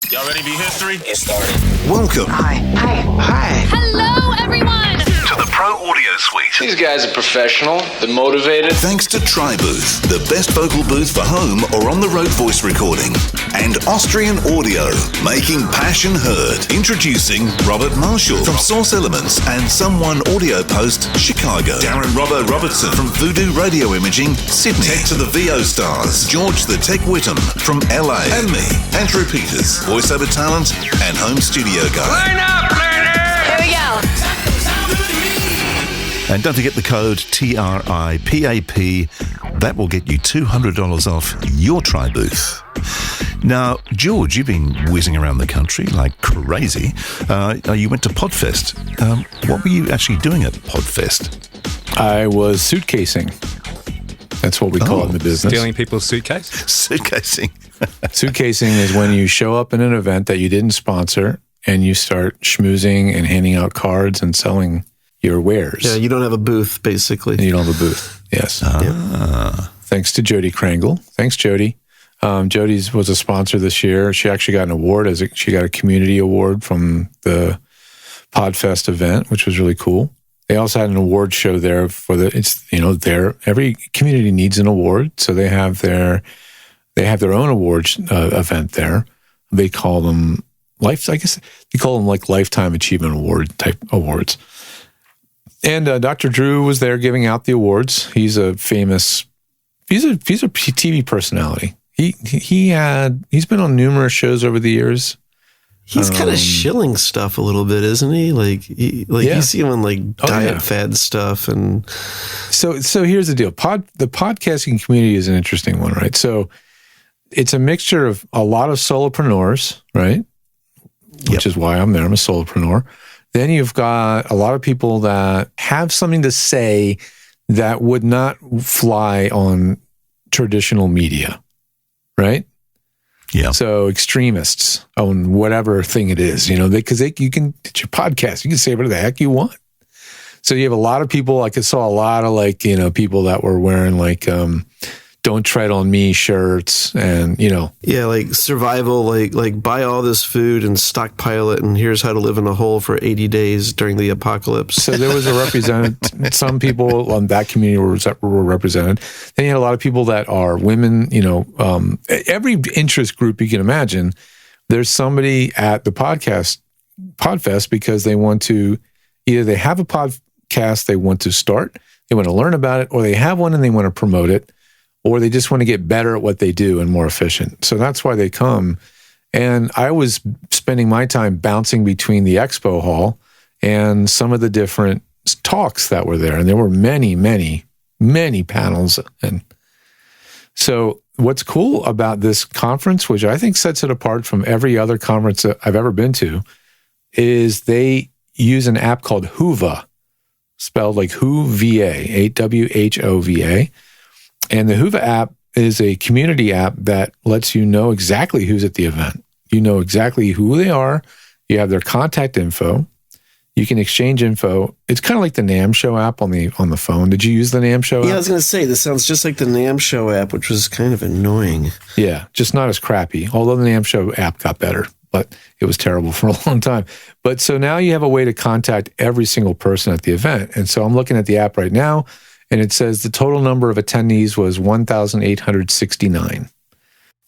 Y'all ready to be history? Get started. Welcome. Hi. Hello, everyone. To the Pro Audio Suite. These guys are professional. They're motivated. Thanks to Tribooth, the best vocal booth for home or on-the-road voice recording. And Austrian Audio, making passion heard. Introducing Robert Marshall from Source Elements and Someone Audio Post, Chicago. Darren Robbo Robertson from Voodoo Radio Imaging, Sydney. Tech to the VO stars, George The Tech Whittam from LA. And me, Andrew Peters, voiceover talent and home studio guy. Line up, learner! Here we go. And don't forget the code TRIPAP. That will get you $200 off your Tribooth. Now, George, you've been whizzing around the country like crazy. You went to Podfest. What were you actually doing at Podfest? I was suitcasing. That's what we call it in the business. Stealing people's suitcase? Suitcasing. Suitcasing is when you show up in an event that you didn't sponsor and you start schmoozing and handing out cards and selling your wares. Yeah, you don't have a booth, basically. And you don't have a booth. Yes. Thanks to Jody Krangle. Thanks, Jody. Jody was a sponsor this year. She actually got an award. She got a community award from the Podfest event, which was really cool. They also had an award show there for every community needs an award, so they have their own awards event there. They call them Lifetime Achievement Award type awards. And Dr. Drew was there giving out the awards. He's a TV personality. He's been on numerous shows over the years. He's kind of shilling stuff a little bit, isn't he? You see him on diet fad stuff, and so here's the deal. The podcasting community is an interesting one, right? So it's a mixture of a lot of solopreneurs, right? Which is why I'm there. I'm a solopreneur. Then you've got a lot of people that have something to say that would not fly on traditional media, right? Yeah. So extremists on whatever thing it is, because you can, it's your podcast. You can say whatever the heck you want. So you have a lot of people. I saw a lot of people that were wearing "Don't Tread on Me" shirts, and survival, like buy all this food and stockpile it, and here's how to live in a hole for 80 days during the apocalypse. So there was a represented. Some people on that community were represented. Then you had a lot of people that are women. Every interest group you can imagine. There's somebody at the Podfest because they want to either they have a podcast they want to start, they want to learn about it, or they have one and they want to promote it. Or they just want to get better at what they do and more efficient. So that's why they come. And I was spending my time bouncing between the expo hall and some of the different talks that were there. And there were many, many, many panels. And so what's cool about this conference, which I think sets it apart from every other conference that I've ever been to, is they use an app called Whova, spelled like Whova, Whova. And the Whova app is a community app that lets you know exactly who's at the event. You know exactly who they are. You have their contact info. You can exchange info. It's kind of like the NAM Show app on the phone. Did you use the NAM Show app? Yeah, I was going to say, this sounds just like the NAM Show app, which was kind of annoying. Yeah, just not as crappy. Although the NAM Show app got better, but it was terrible for a long time. But so now you have a way to contact every single person at the event. And so I'm looking at the app right now, and it says the total number of attendees was 1,869.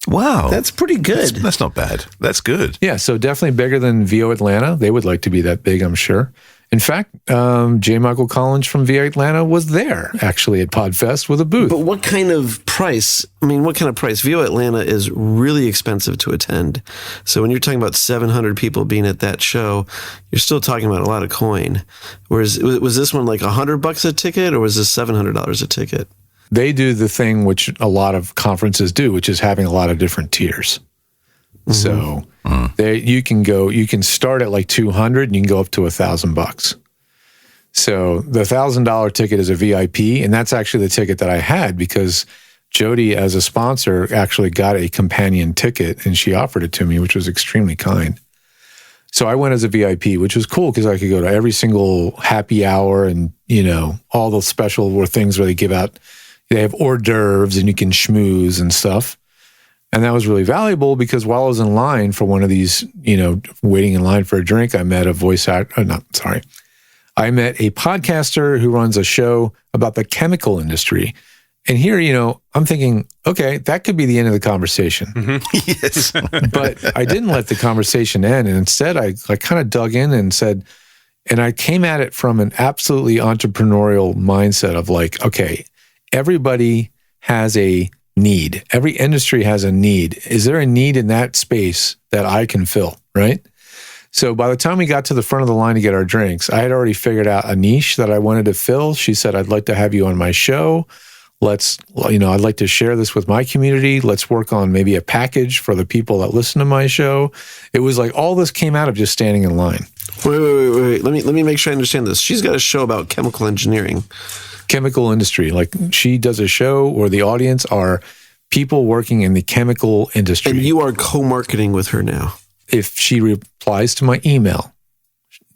Wow. That's pretty good. That's not bad. That's good. Yeah, so definitely bigger than VO Atlanta. They would like to be that big, I'm sure. In fact, J. Michael Collins from VO Atlanta was there, actually, at Podfest with a booth. But what kind of price? VO Atlanta is really expensive to attend. So when you're talking about 700 people being at that show, you're still talking about a lot of coin. Whereas, was this one like $100 a ticket, or was this $700 a ticket? They do the thing which a lot of conferences do, which is having a lot of different tiers. Mm-hmm. So you can start at like 200 and you can go up to $1,000. So the $1,000 ticket is a VIP, and that's actually the ticket that I had because Jody, as a sponsor, actually got a companion ticket and she offered it to me, which was extremely kind. So I went as a VIP, which was cool because I could go to every single happy hour and, all those special things where they give out, they have hors d'oeuvres and you can schmooze and stuff. And that was really valuable because while I was in line for one of these, waiting in line for a drink, I met a I met a podcaster who runs a show about the chemical industry. And here, I'm thinking, okay, that could be the end of the conversation. Yes. But I didn't let the conversation end. And instead, I kind of dug in and said, and I came at it from an absolutely entrepreneurial mindset of like, okay, everybody has a need. Every industry has a need. Is there a need in that space that I can fill, right? So by the time we got to the front of the line to get our drinks, I had already figured out a niche that I wanted to fill. She said, I'd like to have you on my show. I'd like to share this with my community. Let's work on maybe a package for the people that listen to my show. It was like all this came out of just standing in line. Wait. Let me make sure I understand this. She's got a show about chemical engineering. Chemical industry. Like she does a show where the audience are people working in the chemical industry. And you are co-marketing with her now. If she replies to my email,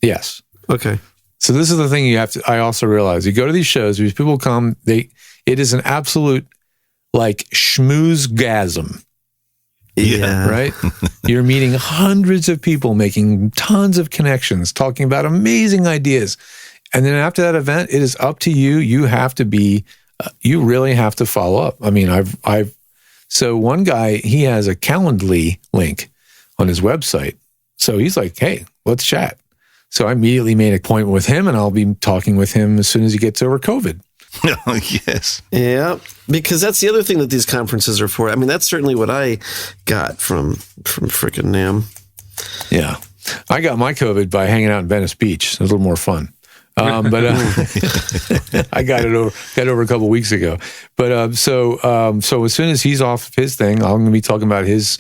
yes. Okay. So this is the thing I also realize. You go to these shows, these people come, it is an absolute like schmoozegasm. Yeah. Right? You're meeting hundreds of people, making tons of connections, talking about amazing ideas. And then after that event, it is up to you. You have to you really have to follow up. I mean, so one guy, he has a Calendly link on his website. So he's like, hey, let's chat. So I immediately made an appointment with him, and I'll be talking with him as soon as he gets over COVID. Oh, yes. Yeah, because that's the other thing that these conferences are for. I mean, that's certainly what I got from frickin' NAMM. Yeah. I got my COVID by hanging out in Venice Beach. It was a little more fun. But I got over a couple of weeks ago. But so as soon as he's off his thing, I'm going to be talking about his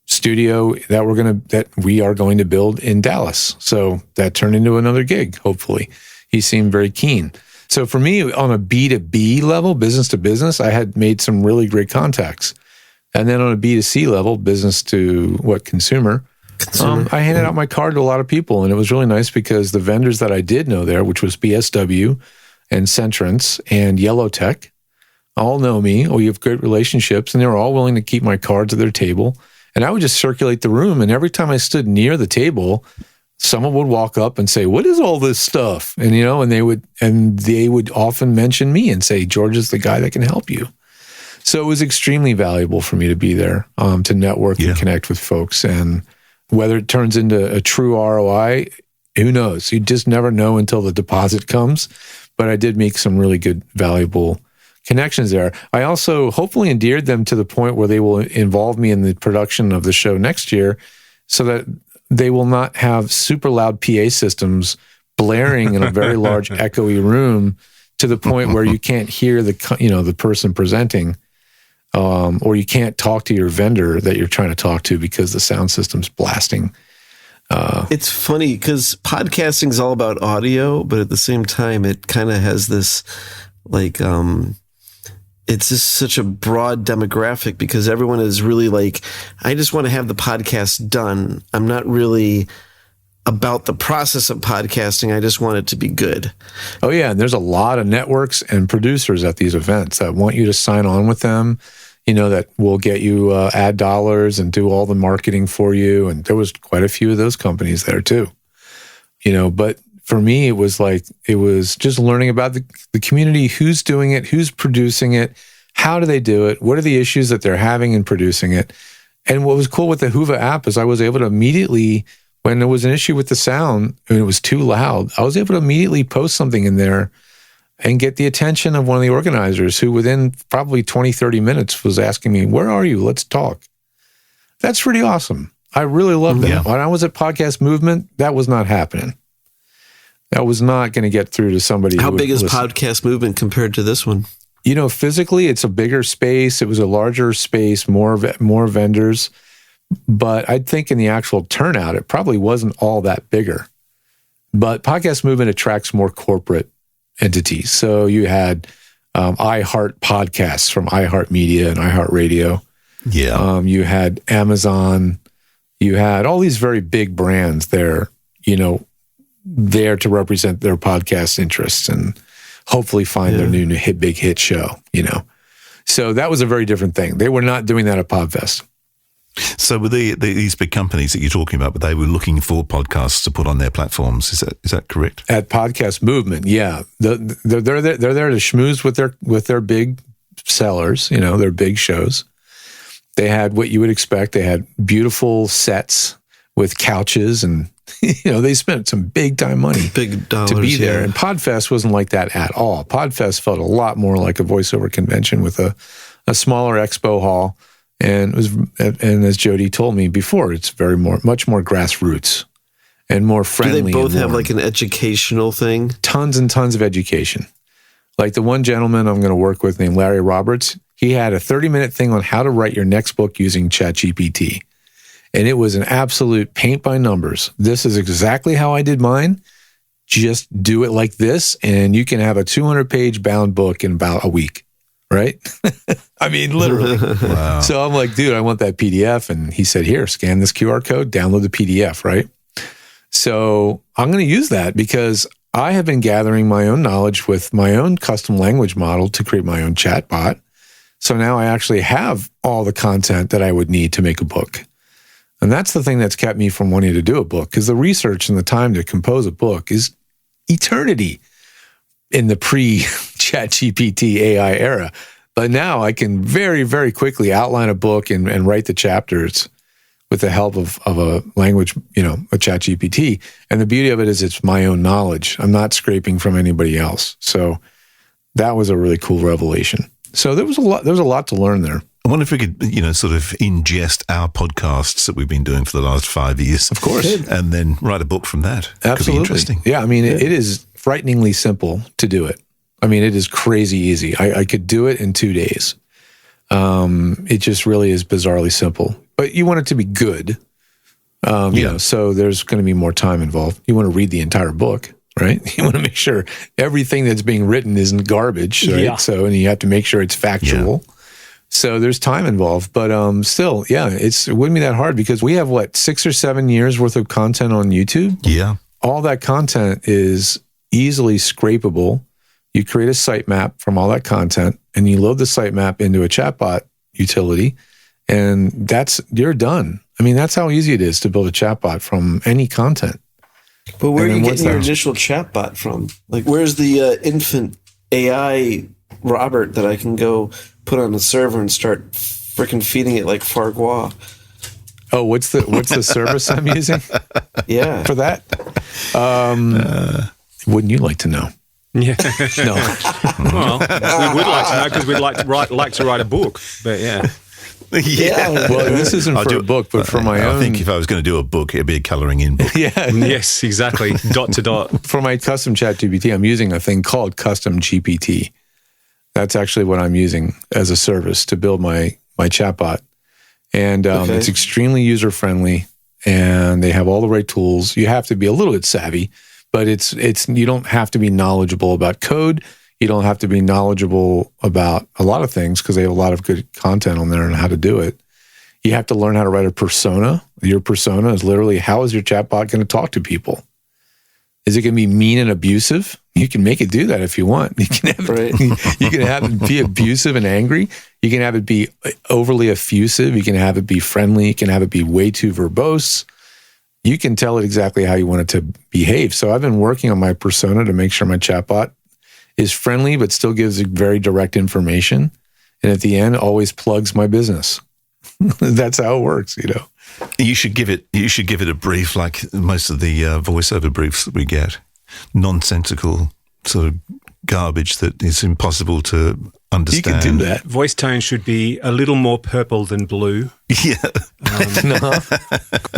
studio that we are going to build in Dallas. So that turned into another gig, hopefully. He seemed very keen. So for me, on a B2B level, business to business, I had made some really great contacts. And then on a B2C level, business to consumer, I handed out my card to a lot of people. And it was really nice because the vendors that I did know there, which was BSW and Centrance and Yellow Tech, all know me. We have great relationships. And they were all willing to keep my cards at their table. And I would just circulate the room. And every time I stood near the table, someone would walk up and say, "What is all this stuff?" And they would often mention me and say, "George is the guy that can help you." So it was extremely valuable for me to be there, to network and connect with folks. And whether it turns into a true ROI, who knows? You just never know until the deposit comes. But I did make some really good, valuable connections there. I also hopefully endeared them to the point where they will involve me in the production of the show next year, so that they will not have super loud PA systems blaring in a very large echoey room to the point where you can't hear the person presenting, or you can't talk to your vendor that you're trying to talk to because the sound system's blasting. It's funny because podcasting is all about audio, but at the same time, it kind of has this it's just such a broad demographic because everyone is really like, I just want to have the podcast done. I'm not really about the process of podcasting. I just want it to be good. Oh, yeah. And there's a lot of networks and producers at these events that want you to sign on with them, that will get you ad dollars and do all the marketing for you. And there was quite a few of those companies there too, but for me, it was just learning about the community, who's doing it, who's producing it, how do they do it, what are the issues that they're having in producing it. And what was cool with the Whova app is I was able to immediately, when there was an issue with the sound and it was too loud, I was able to immediately post something in there and get the attention of one of the organizers who within probably 20, 30 minutes was asking me, "Where are you? Let's talk." That's pretty awesome. I really love that. Yeah. When I was at Podcast Movement, that was not happening. That was not going to get through to somebody. How big is Podcast Movement compared to this one? Physically, it's a bigger space. It was a larger space, more vendors. But I think in the actual turnout, it probably wasn't all that bigger. But Podcast Movement attracts more corporate entities. So you had iHeart Podcasts from iHeartMedia and iHeartRadio. Yeah. You had Amazon. You had all these very big brands there, there to represent their podcast interests and hopefully find their new big hit show, So that was a very different thing. They were not doing that at Podfest. So were these big companies that you're talking about, but they were looking for podcasts to put on their platforms. Is that correct? At Podcast Movement, yeah. They're there to schmooze with their big sellers, their big shows. They had what you would expect. They had beautiful sets with couches and, they spent some big time money big dollars, to be there. yeah. And Podfest wasn't like that at all. Podfest felt a lot more like a voiceover convention with a smaller expo hall. And as Jody told me before, it's much more grassroots and more friendly. Do they both have like an educational thing? Tons and tons of education. Like the one gentleman I'm going to work with named Larry Roberts, he had a 30-minute thing on how to write your next book using ChatGPT. And it was an absolute paint by numbers. This is exactly how I did mine. Just do it like this, and you can have a 200-page bound book in about a week. Right? I mean, literally. Wow. So I'm like, dude, I want that PDF. And he said, here, scan this QR code, download the PDF, right? So I'm going to use that because I have been gathering my own knowledge with my own custom language model to create my own chatbot. So now I actually have all the content that I would need to make a book. And that's the thing that's kept me from wanting to do a book, because the research and the time to compose a book is eternity in the pre-ChatGPT AI era. But now I can very, very quickly outline a book and write the chapters with the help of a language, a ChatGPT. And the beauty of it is it's my own knowledge. I'm not scraping from anybody else. So that was a really cool revelation. So there was a lot to learn there. I wonder if we could, sort of ingest our podcasts that we've been doing for the last 5 years. Of course. And then write a book from that. Absolutely. Could be interesting. Yeah, I mean, it is frighteningly simple to do it. I mean, it is crazy easy. I could do it in 2 days. It just really is bizarrely simple. But you want it to be good, so there's going to be more time involved. You want to read the entire book, right? You want to make sure everything that's being written isn't garbage, right? Yeah. So, and you have to make sure it's factual. Yeah. So there's time involved, but still, yeah, it wouldn't be that hard because we have 6 or 7 years worth of content on YouTube. Yeah. All that content is easily scrapable. You create a sitemap from all that content and you load the sitemap into a chatbot utility and you're done. I mean, that's how easy it is to build a chatbot from any content. But where are you getting your initial chatbot from? Like, where's the infant AI Robert that I can go put on a server and start freaking feeding it like Fargois? Oh, what's the service I'm using? Yeah, for that. Wouldn't you like to know? Yeah. No. Well, we would like to know because we'd like to write a book. But yeah. Yeah. Well, this isn't for a book, but for my own. I think if I was going to do a book, it'd be a colouring in book. Yeah. Yes, exactly. Dot to dot. For my custom ChatGPT, I'm using a thing called Custom GPT. That's actually what I'm using as a service to build my chatbot. And it's extremely user-friendly, and they have all the right tools. You have to be a little bit savvy, but it's you don't have to be knowledgeable about code. You don't have to be knowledgeable about a lot of things because they have a lot of good content on there on how to do it. You have to learn how to write a persona. Your persona is literally, how is your chatbot going to talk to people? Is it going to be mean and abusive? You can make it do that if you want. You can have it be abusive and angry. You can have it be overly effusive. You can have it be friendly. You can have it be way too verbose. You can tell it exactly how you want it to behave. So I've been working on my persona to make sure my chatbot is friendly, but still gives very direct information. And at the end, always plugs my business. That's how it works, You should give it a brief like most of the voiceover briefs that we get. Nonsensical sort of garbage that is impossible to understand. You can do that. Voice tone should be a little more purple than blue. Yeah.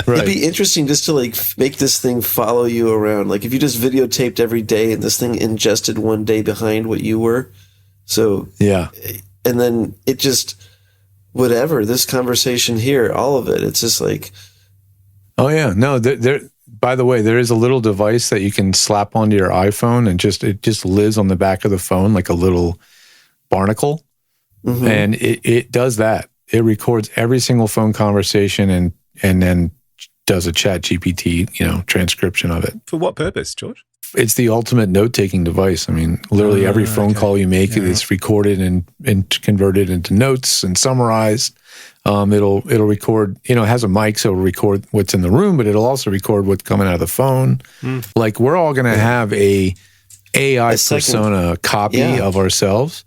Right. It'd be interesting just to make this thing follow you around. Like if you just videotaped every day and this thing ingested one day behind what you were. So yeah. And then it just whatever, this conversation here, all of it. It's just like, oh yeah, no. There. By the way, there is a little device that you can slap onto your iPhone, and it just lives on the back of the phone like a little barnacle, and it does that. It records every single phone conversation and then does a ChatGPT, transcription of it. For what purpose, George? It's the ultimate note-taking device. I mean, literally every phone call you make is recorded and converted into notes and summarized. It'll record, it has a mic, so it'll record what's in the room, but it'll also record what's coming out of the phone. Like, we're all going to have a AI persona copy of ourselves.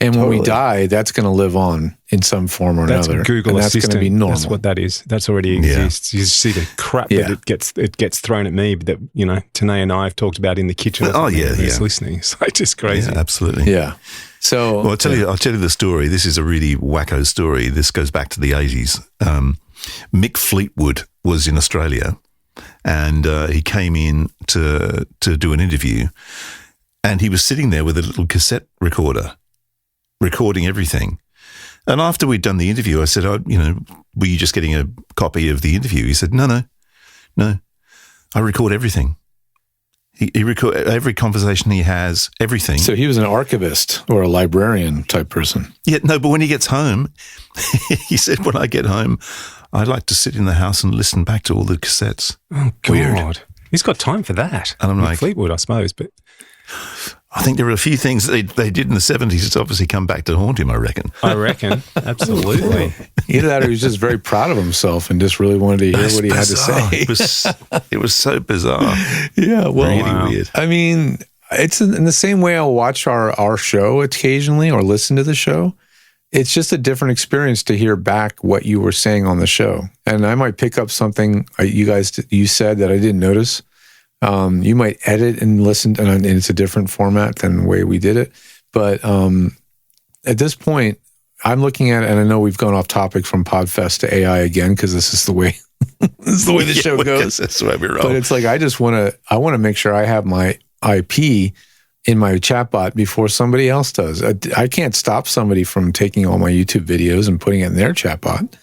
And when we die, that's going to live on in some form or another. That's Google and that's Assistant. Going to be normal. That's what that is. That's already exists. You see the crap that it gets thrown at me that, Tanae and I have talked about in the kitchen. It's listening. It's like just crazy. Yeah, absolutely. Yeah. So, well, I'll tell you the story. This is a really wacko story. This goes back to the 80s. Mick Fleetwood was in Australia, and he came in to do an interview, and he was sitting there with a little cassette recorder, recording everything. And after we'd done the interview, I said, were you just getting a copy of the interview? He said, no, I record everything. He record every conversation he has, everything. So he was an archivist or a librarian type person. Yeah, no, but when he gets home, he said, when I get home, I like to sit in the house and listen back to all the cassettes. Oh, God. Weird. He's got time for that. And I'm like, Fleetwood, I suppose, but I think there are a few things they did in the 70s that's obviously come back to haunt him, I reckon. Absolutely. Either that or he was just very proud of himself and just really wanted to hear what he had to say. It was so bizarre. Yeah, well, really weird. I mean, it's in the same way I'll watch our show occasionally or listen to the show. It's just a different experience to hear back what you were saying on the show. And I might pick up something you said that I didn't notice. You might edit and listen, and it's a different format than the way we did it. But at this point, I'm looking at it, and I know we've gone off topic from Podfest to AI again because this is the way the show goes. That's the way we roll. But it's like I want to make sure I have my IP in my chatbot before somebody else does. I can't stop somebody from taking all my YouTube videos and putting it in their chatbot.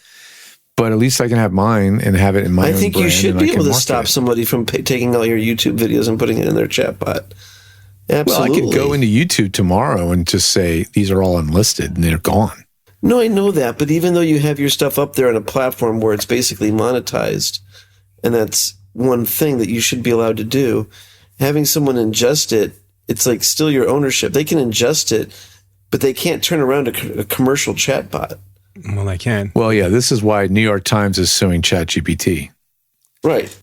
But at least I can have mine and have it in my own brand. I think you should be able to stop somebody from taking all your YouTube videos and putting it in their chatbot. Absolutely. Well, I could go into YouTube tomorrow and just say, these are all unlisted and they're gone. No, I know that. But even though you have your stuff up there on a platform where it's basically monetized, and that's one thing that you should be allowed to do, having someone ingest it, it's like still your ownership. They can ingest it, but they can't turn around a commercial chatbot. Well, they can. Well, yeah, this is why New York Times is suing ChatGPT. Right.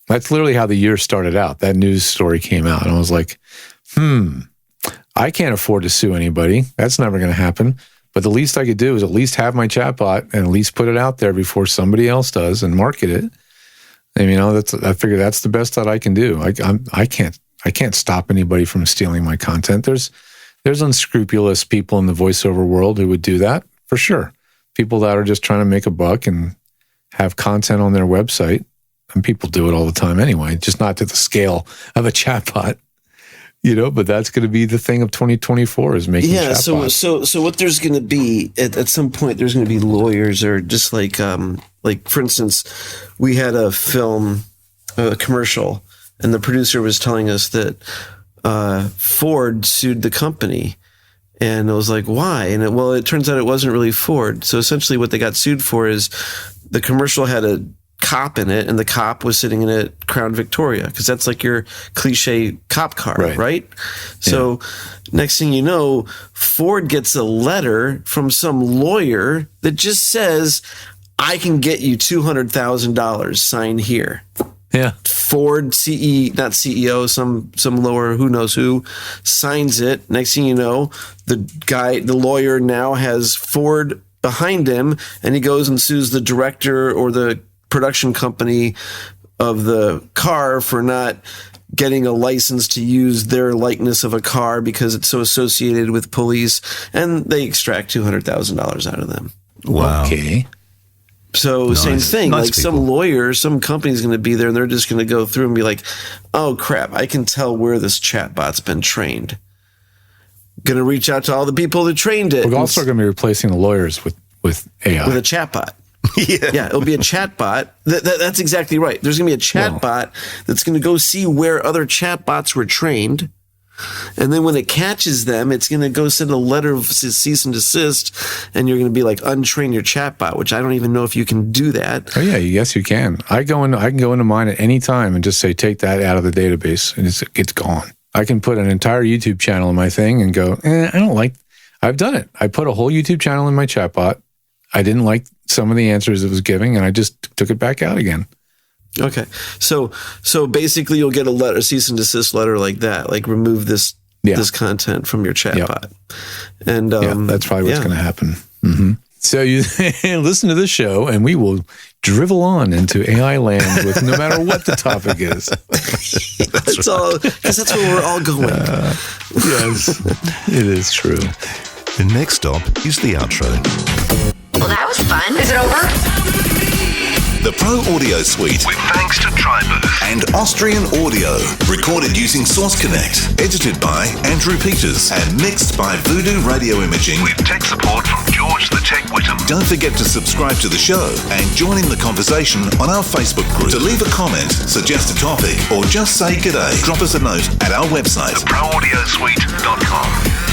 That's literally how the year started out. That news story came out, and I was like, I can't afford to sue anybody. That's never going to happen. But the least I could do is at least have my chatbot and at least put it out there before somebody else does and market it. I mean, I figure that's the best that I can do. I can't stop anybody from stealing my content. There's unscrupulous people in the voiceover world who would do that, for sure. People that are just trying to make a buck and have content on their website. And people do it all the time anyway, just not to the scale of a chatbot, but that's going to be the thing of 2024 is making chatbots. So what there's going to be at some point, there's going to be lawyers or just like for instance, we had a commercial, and the producer was telling us that Ford sued the company. And I was like, why? And it turns out it wasn't really Ford. So essentially what they got sued for is the commercial had a cop in it, and the cop was sitting in a Crown Victoria, because that's like your cliche cop car, right? So next thing you know, Ford gets a letter from some lawyer that just says, I can get you $200,000, sign here. Yeah. Ford not CEO, some lower, who knows who, signs it. Next thing you know, the lawyer now has Ford behind him, and he goes and sues the director or the production company of the car for not getting a license to use their likeness of a car because it's so associated with police, and they extract $200,000 out of them. Wow. Okay. So Nice. same thing, Nice like people. some lawyer, some company's going to be there, and they're just going to go through and be like, oh crap, I can tell where this chatbot's been trained. Going to reach out to all the people that trained it. We're also going to be replacing the lawyers with AI. with a chatbot. Yeah. It'll be a chatbot. That's exactly right. There's going to be a chatbot that's going to go see where other chatbots were trained. And then when it catches them, it's going to go send a letter of cease and desist, and you're going to be like, untrain your chatbot, which I don't even know if you can do that. Oh yeah, yes you can. I can go into mine at any time and just say, take that out of the database, and it's gone. I can put an entire YouTube channel in my thing and go, I don't like. I've done it. I put a whole YouTube channel in my chatbot. I didn't like some of the answers it was giving, and I just took it back out again. Okay. So basically you'll get a cease and desist letter like that, like remove this content from your chatbot. Yep. And that's probably what's going to happen. Mm-hmm. So you listen to this show, and we will drivel on into AI land with no matter what the topic is. That's all, because that's where we're all going. Yes, it is true. The next stop is the outro. Well, that was fun. Is it over? The Pro Audio Suite, with thanks to Tribooth and Austrian Audio, recorded using Source Connect, edited by Andrew Peters and mixed by Voodoo Radio Imaging, with tech support from George The Tech Whittam. Don't forget to subscribe to the show and join in the conversation on our Facebook group. To leave a comment, suggest a topic, or just say g'day, drop us a note at our website, theproaudiosuite.com.